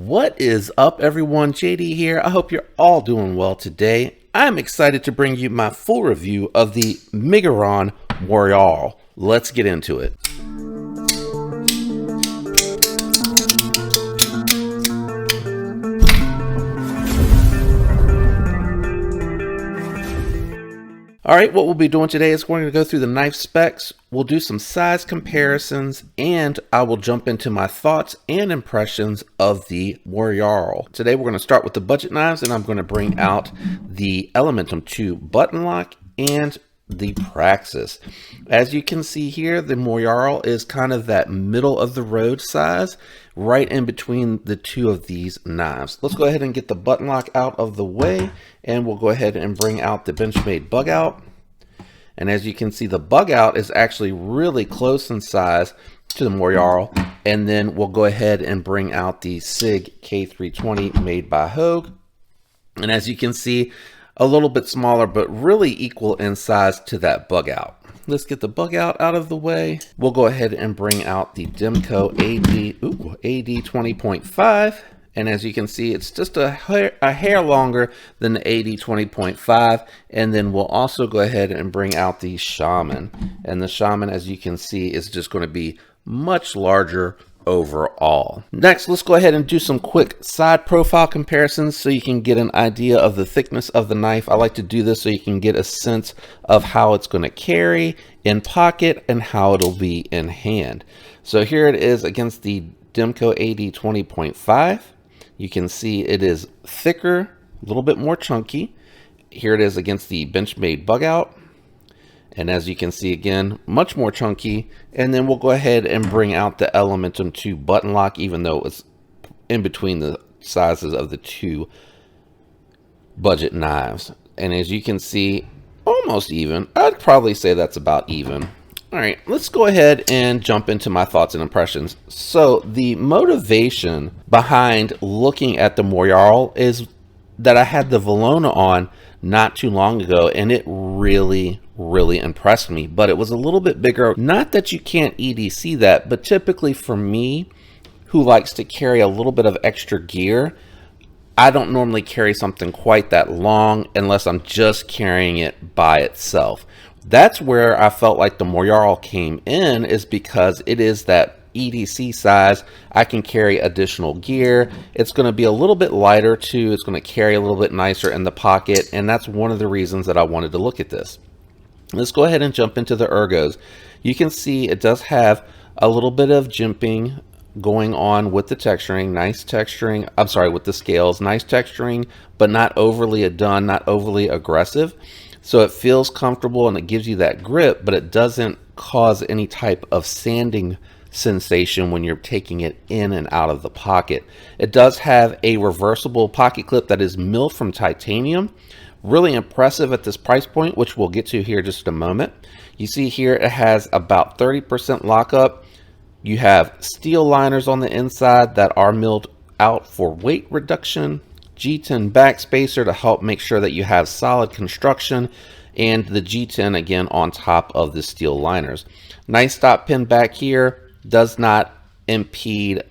What is up, everyone? JD here. I hope you're all doing well today. I'm excited to bring you my full review of the Miguron Moyarl. Let's get into it. All right, what we'll be doing today is we're going to go through the knife specs, we'll do some size comparisons, and I will jump into my thoughts and impressions of the Moyarl. Today we're going to start with the budget knives, and I'm going to bring out the Elementum 2 button lock and the Praxis. As you can see here, the Moyarl is kind of that middle of the road size, right in between the two of these knives. Let's go ahead and get the button lock out of the way, and we'll go ahead and bring out the Benchmade bug out. And as you can see, the bug out is actually really close in size to the Moyarl. And then we'll go ahead and bring out the SIG K320 made by Hogue. And as you can see, a little bit smaller, but really equal in size to that bug out. Let's get the bug out of the way. We'll go ahead and bring out the Demco AD 20.5. And as you can see, it's just a hair longer than the AD 20.5. And then we'll also go ahead and bring out the Shaman. And the Shaman, as you can see, is just going to be much larger overall. Next, let's go ahead and do some quick side profile comparisons so you can get an idea of the thickness of the knife. I like to do this so you can get a sense of how it's going to carry in pocket and how it'll be in hand. So here it is against the Demco AD 20.5. You can see it is thicker, a little bit more chunky. Here it is against the Benchmade bug out. And as you can see, again, much more chunky. And then we'll go ahead and bring out the Elementum 2 button lock, even though it's in between the sizes of the two budget knives. And as you can see, almost even. I'd probably say that's about even. All right, let's go ahead and jump into my thoughts and impressions. So the motivation behind looking at the Moyarl is that I had the Valona on not too long ago, and it really impressed me, but it was a little bit bigger. Not that you can't EDC that, but typically for me, who likes to carry a little bit of extra gear, I don't normally carry something quite that long unless I'm just carrying it by itself. That's where I felt like the Moyarl came in, is because it is that EDC size. I can carry additional gear. It's going to be a little bit lighter too. It's going to carry a little bit nicer in the pocket, and that's one of the reasons that I wanted to look at this. Let's go ahead and jump into the ergos. You can see it does have a little bit of jimping going on with the texturing. Nice texturing. I'm sorry, with the scales. Nice texturing, but not overly done, not overly aggressive. So it feels comfortable and it gives you that grip, but it doesn't cause any type of sanding sensation when you're taking it in and out of the pocket. It does have a reversible pocket clip that is milled from titanium. Really impressive at this price point, which we'll get to here in just a moment. You see here it has about 30% lockup. You have steel liners on the inside that are milled out for weight reduction. G10 backspacer to help make sure that you have solid construction, and the G10 again on top of the steel liners. Nice stop pin back here, does not impede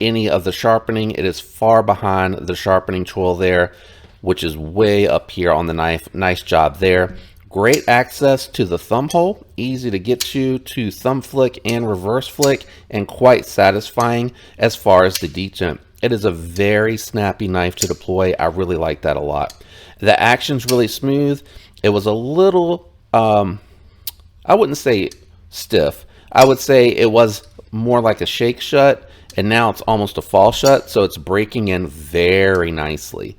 any of the sharpening. It is far behind the sharpening choil there, which is way up here on the knife. Nice job there. Great access to the thumb hole, easy to get to thumb flick and reverse flick, and quite satisfying as far as the detent. It is a very snappy knife to deploy. I really like that a lot. The action's really smooth. It was a little, I wouldn't say stiff. I would say it was more like a shake shut, and now it's almost a fall shut, so it's breaking in very nicely.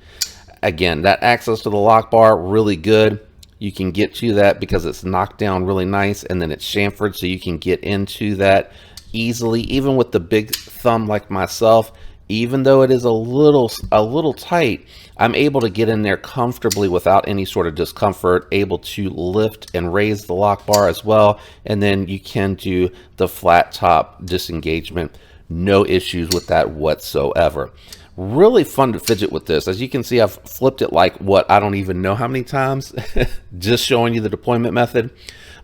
Again, that access to the lock bar, really good. You can get to that because it's knocked down really nice, and then it's chamfered, so you can get into that easily. Even with the big thumb like myself, even though it is a little tight, I'm able to get in there comfortably without any sort of discomfort, able to lift and raise the lock bar as well. And then you can do the flat top disengagement. No issues with that whatsoever. Really fun to fidget with this. As you can see, I've flipped it like I don't even know how many times, just showing you the deployment method.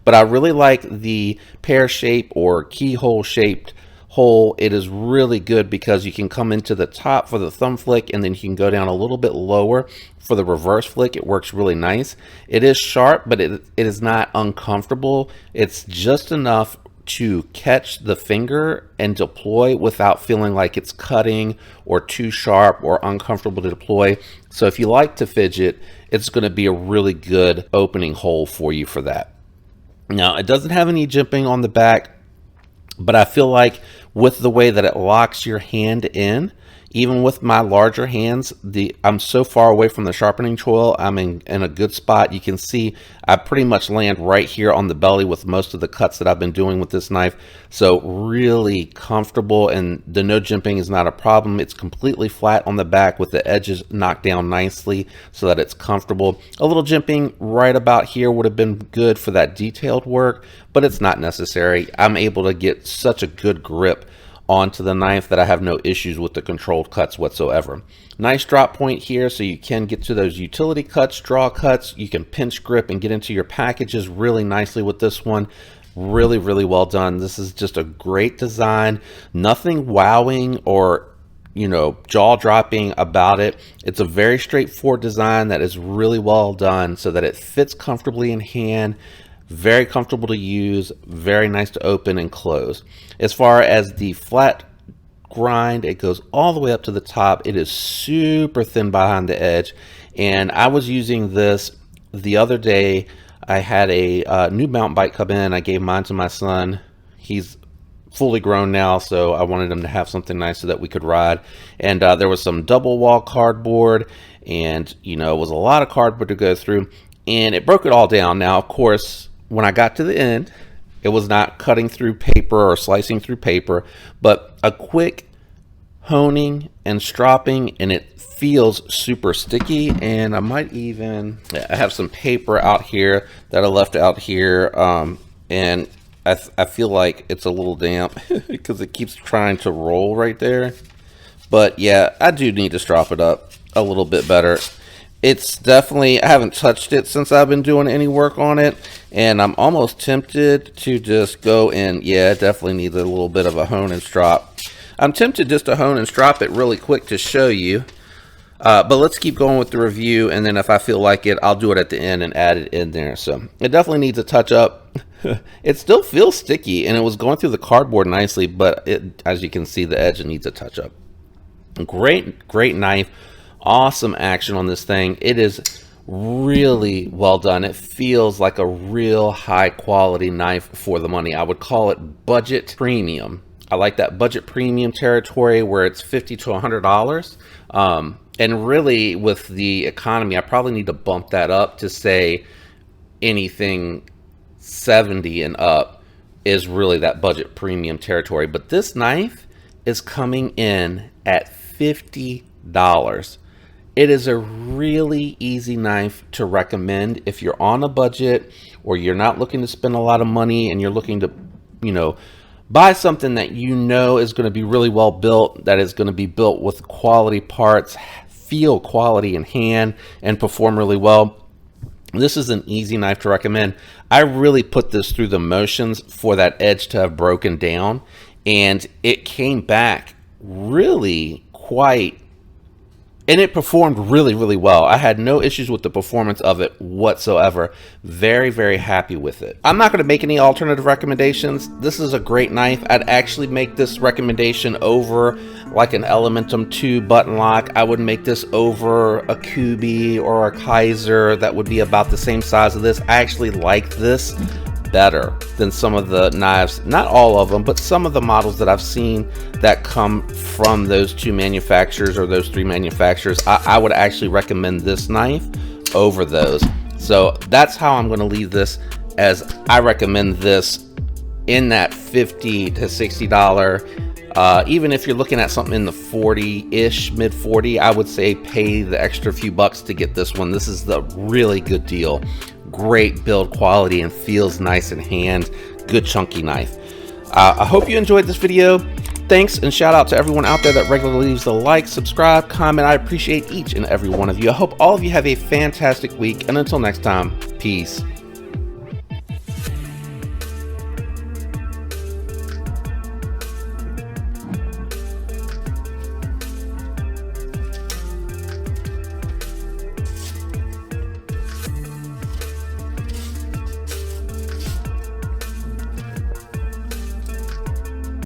But I really like the pear shape or keyhole shaped hole, it is really good because you can come into the top for the thumb flick and then you can go down a little bit lower for the reverse flick. It works really nice. It is sharp, but it is not uncomfortable. It's just enough to catch the finger and deploy without feeling like it's cutting or too sharp or uncomfortable to deploy. So if you like to fidget, it's going to be a really good opening hole for you for that. Now, it doesn't have any jimping on the back, but I feel like with the way that it locks your hand in, even with my larger hands, I'm so far away from the sharpening choil, I'm in a good spot. You can see I pretty much land right here on the belly with most of the cuts that I've been doing with this knife. So really comfortable, and the no jimping is not a problem. It's completely flat on the back with the edges knocked down nicely so that it's comfortable. A little jimping right about here would have been good for that detailed work, but it's not necessary. I'm able to get such a good grip onto the knife that I have no issues with the controlled cuts whatsoever. Nice drop point here, so you can get to those utility cuts, draw cuts. You can pinch grip and get into your packages really nicely with this one. Really, really well done. This is just a great design. Nothing wowing or jaw dropping about it. It's a very straightforward design that is really well done so that it fits comfortably in hand. Very comfortable to use, very nice to open and close. As far as the flat grind, it goes all the way up to the top. It is super thin behind the edge, and I was using this the other day. I had a new mountain bike come in. I gave mine to my son. He's fully grown now, so I wanted him to have something nice so that we could ride. And there was some double wall cardboard, and it was a lot of cardboard to go through, and it broke it all down. Now, of course, when I got to the end, it was not cutting through paper or slicing through paper, but a quick honing and stropping, and it feels super sticky. And I might even, I have some paper out here that I left out here, and I feel like it's a little damp because it keeps trying to roll right there. But yeah, I do need to strop it up a little bit better. It's definitely, I haven't touched it since I've been doing any work on it, and I'm almost tempted to just go and, yeah, it definitely needs a little bit of a hone and strop. I'm tempted just to hone and strop it really quick to show you, but let's keep going with the review, and then if I feel like it, I'll do it at the end and add it in there. So it definitely needs a touch up. It still feels sticky, and it was going through the cardboard nicely, but as you can see, the edge needs a touch up. Great knife. Awesome action on this thing. It is really well done. It feels like a real high quality knife for the money. I would call it budget premium. I like that budget premium territory where it's $50 to $100. And really with the economy, I probably need to bump that up to say anything 70 and up is really that budget premium territory. But this knife is coming in at $50. It is a really easy knife to recommend if you're on a budget or you're not looking to spend a lot of money and you're looking to, buy something that is going to be really well built, that is going to be built with quality parts, feel quality in hand, and perform really well. This is an easy knife to recommend. I really put this through the motions for that edge to have broken down, and it came back really quite, and it performed really, really well. I had no issues with the performance of it whatsoever. Very, very happy with it. I'm not going to make any alternative recommendations. This is a great knife. I'd actually make this recommendation over like an Elementum 2 button lock. I would make this over a Kubi or a Kaiser that would be about the same size of this. I actually like this better than some of the knives, not all of them, but some of the models that I've seen that come from those two manufacturers or those three manufacturers. I would actually recommend this knife over those. So that's how I'm going to leave this, as I recommend this in that $50 to $60. Even if you're looking at something in the 40-ish, mid 40, I would say pay the extra few bucks to get this one. This is the really good deal. Great build quality and feels nice in hand. Good chunky knife. I hope you enjoyed this video. Thanks, and shout out to everyone out there that regularly leaves a like, subscribe, comment. I appreciate each and every one of you. I hope all of you have a fantastic week, and until next time, peace.